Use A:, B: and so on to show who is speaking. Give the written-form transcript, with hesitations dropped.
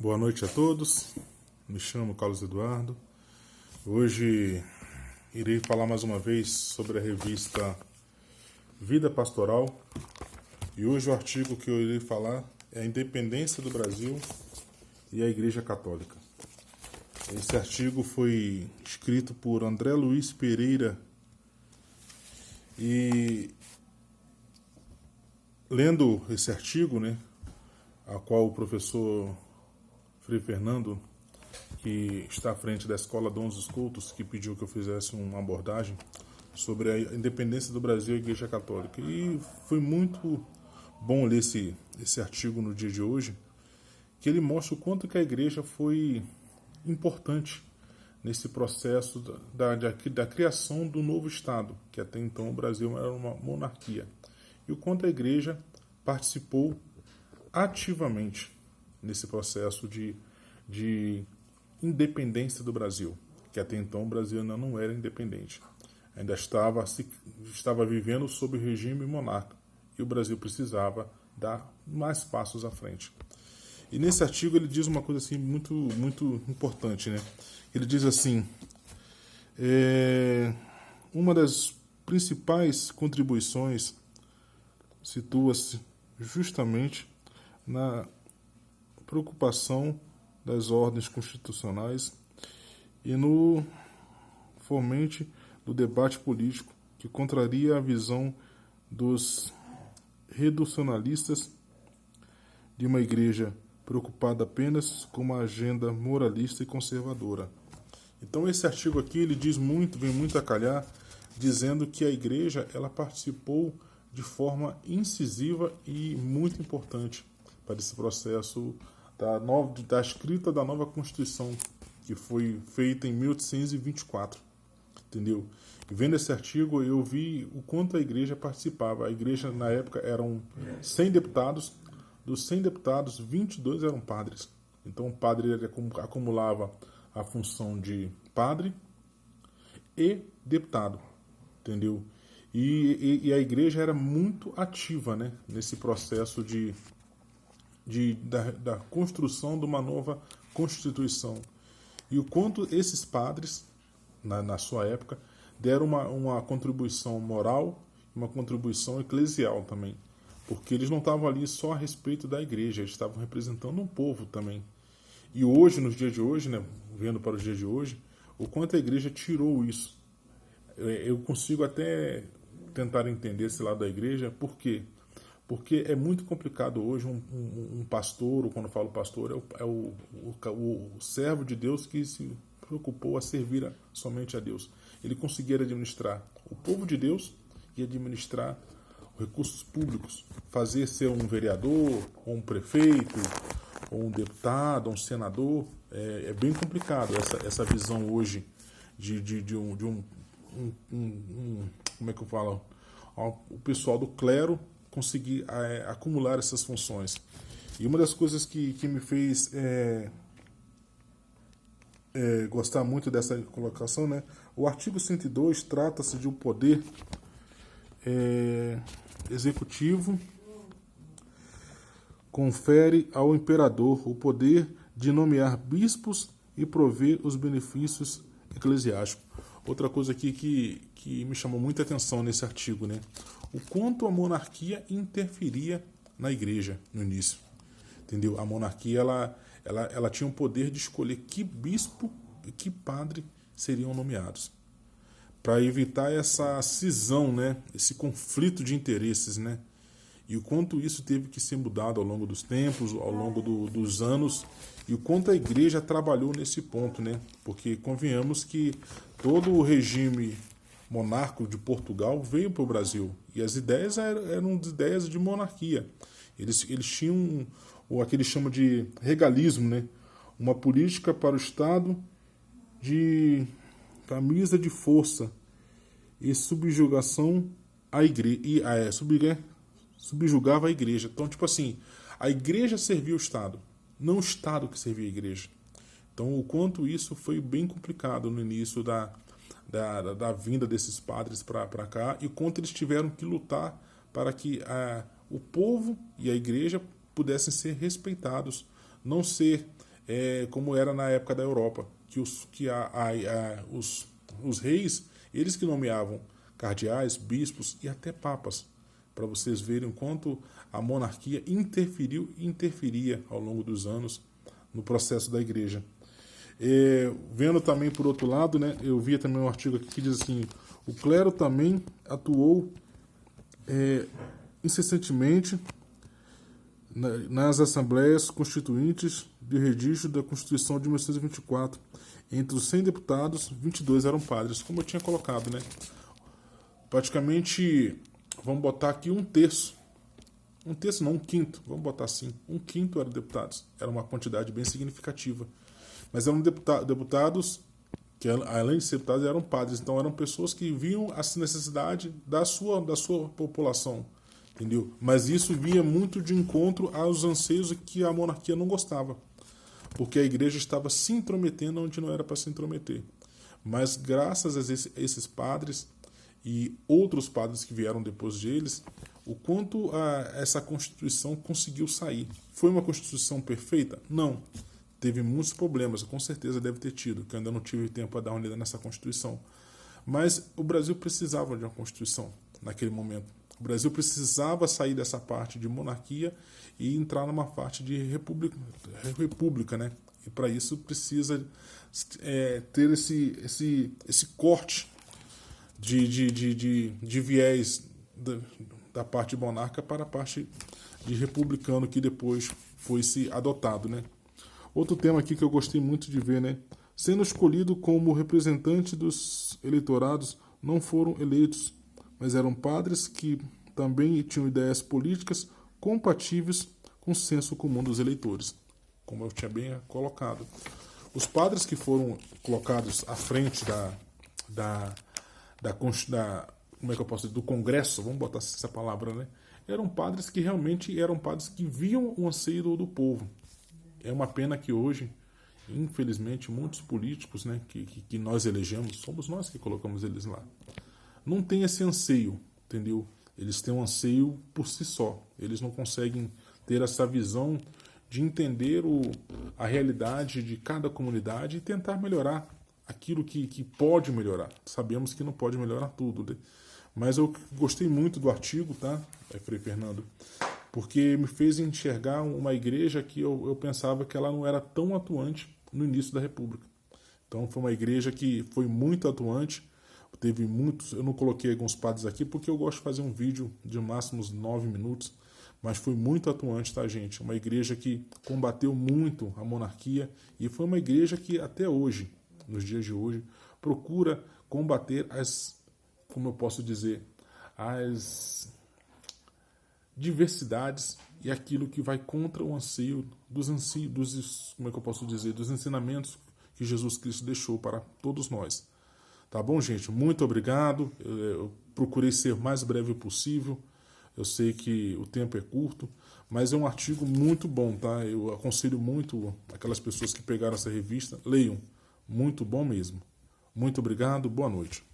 A: Boa noite a todos, me chamo Carlos Eduardo. Hoje irei falar mais uma vez sobre a revista Vida Pastoral e hoje o artigo que eu irei falar é a independência do Brasil e a Igreja Católica. Esse artigo foi escrito por André Luiz Pereira e lendo esse artigo, a qual o professor Frei Fernando, que está à frente da Escola Dons dos Cultos, que pediu que eu fizesse uma abordagem sobre a independência do Brasil e a Igreja Católica. E foi muito bom ler esse artigo no dia de hoje, que ele mostra o quanto que a Igreja foi importante nesse processo da criação do novo Estado, que até então o Brasil era uma monarquia, e o quanto a Igreja participou ativamente nesse processo de independência do Brasil, que até então o Brasil ainda não era independente, ainda estava vivendo sob o regime monarca, e o Brasil precisava dar mais passos à frente. E nesse artigo ele diz uma coisa assim muito, muito importante, Ele diz assim: uma das principais contribuições situa-se justamente na preocupação das ordens constitucionais e no fomente do debate político que contraria a visão dos reducionalistas de uma igreja preocupada apenas com uma agenda moralista e conservadora. Então esse artigo aqui ele diz muito, vem muito a calhar, dizendo que a igreja ela participou de forma incisiva e muito importante para esse processo da escrita da nova Constituição, que foi feita em 1824, entendeu? E vendo esse artigo, eu vi o quanto a igreja participava. A igreja, na época, eram 100 deputados. Dos 100 deputados, 22 eram padres. Então, o padre ele acumulava a função de padre e deputado, entendeu? E a igreja era muito ativa, nesse processo da construção de uma nova Constituição. E o quanto esses padres, na sua época, deram uma contribuição moral, uma contribuição eclesial também. Porque eles não estavam ali só a respeito da igreja, eles estavam representando um povo também. E hoje, nos dias de hoje, vendo para os dias de hoje, o quanto a igreja tirou isso. Eu consigo até tentar entender esse lado da igreja, por quê? Porque é muito complicado hoje um pastor, ou quando eu falo pastor, é o servo de Deus que se preocupou a servir somente a Deus. Ele conseguia administrar o povo de Deus e administrar recursos públicos, fazer ser um vereador, ou um prefeito, ou um deputado, ou um senador. É bem complicado essa visão hoje como é que eu falo? O pessoal do clero conseguir acumular essas funções. E uma das coisas que me fez gostar muito dessa colocação, o artigo 102 trata-se de um poder executivo, confere ao imperador o poder de nomear bispos e prover os benefícios eclesiásticos. Outra coisa aqui que me chamou muita atenção nesse artigo, o quanto a monarquia interferia na igreja no início, entendeu? A monarquia ela tinha o poder de escolher que bispo e que padre seriam nomeados, para evitar essa cisão, esse conflito de interesses, E o quanto isso teve que ser mudado ao longo dos tempos, ao longo dos anos, e o quanto a igreja trabalhou nesse ponto, Porque convenhamos que todo o regime monárquico de Portugal veio para o Brasil, e as ideias eram ideias de monarquia. Eles tinham o que eles chamam de regalismo, uma política para o Estado de camisa de força e subjugação à igreja, subjugava a igreja. Então, tipo assim, a igreja servia o Estado, não o Estado que servia a igreja. Então, o quanto isso foi bem complicado no início da vinda desses padres para cá, e o quanto eles tiveram que lutar para que o povo e a igreja pudessem ser respeitados, não ser como era na época da Europa, que os reis, eles que nomeavam cardeais, bispos e até papas, para vocês verem o quanto a monarquia interferia ao longo dos anos no processo da igreja. Vendo também por outro lado, né, eu vi também um artigo aqui que diz assim: o clero também atuou incessantemente nas assembleias constituintes de registro da Constituição de 1924. Entre os 100 deputados, 22 eram padres, como eu tinha colocado, né? Praticamente, vamos botar aqui um terço não, um quinto, vamos botar assim, um quinto eram deputados. Era uma quantidade bem significativa. Mas eram deputados que, além de ser deputados, eram padres. Então eram pessoas que viam a necessidade da sua população, entendeu? Mas isso via muito de encontro aos anseios que a monarquia não gostava, porque a igreja estava se intrometendo onde não era para se intrometer. Mas graças a esses padres e outros padres que vieram depois deles, o quanto essa Constituição conseguiu sair. Foi uma Constituição perfeita? Não. Teve muitos problemas, com certeza deve ter tido, que eu ainda não tive tempo para dar uma lida nessa Constituição. Mas o Brasil precisava de uma Constituição naquele momento. O Brasil precisava sair dessa parte de monarquia e entrar numa parte de república, né? E para isso precisa ter esse corte de viés da parte monarca para a parte de republicano que depois foi se adotado, né? Outro tema aqui que eu gostei muito de ver, né? Sendo escolhido como representante dos eleitorados, não foram eleitos, mas eram padres que também tinham ideias políticas compatíveis com o senso comum dos eleitores, como eu tinha bem colocado. Os padres que foram colocados à frente como é que eu posso dizer, do Congresso, vamos botar essa palavra, né? Eram padres que realmente eram padres que viam o anseio do povo. É uma pena que hoje, infelizmente, muitos políticos, né, que nós elegemos, somos nós que colocamos eles lá, não tem esse anseio, entendeu? Eles têm um anseio por si só. Eles não conseguem ter essa visão de entender a realidade de cada comunidade e tentar melhorar aquilo que pode melhorar. Sabemos que não pode melhorar tudo, né? Mas eu gostei muito do artigo, tá, Frei Fernando? Porque me fez enxergar uma igreja que eu pensava que ela não era tão atuante no início da República. Então foi uma igreja que foi muito atuante, teve muitos, eu não coloquei alguns padres aqui porque eu gosto de fazer um vídeo de máximo 9 minutos, mas foi muito atuante, tá, gente? Uma igreja que combateu muito a monarquia e foi uma igreja que até hoje, nos dias de hoje, procura combater como eu posso dizer, as diversidades e aquilo que vai contra o anseio como é que eu posso dizer, dos ensinamentos que Jesus Cristo deixou para todos nós. Tá bom, gente? Muito obrigado. Eu procurei ser o mais breve possível. Eu sei que o tempo é curto, mas é um artigo muito bom, tá? Eu aconselho muito aquelas pessoas que pegaram essa revista, leiam. Muito bom mesmo. Muito obrigado, boa noite.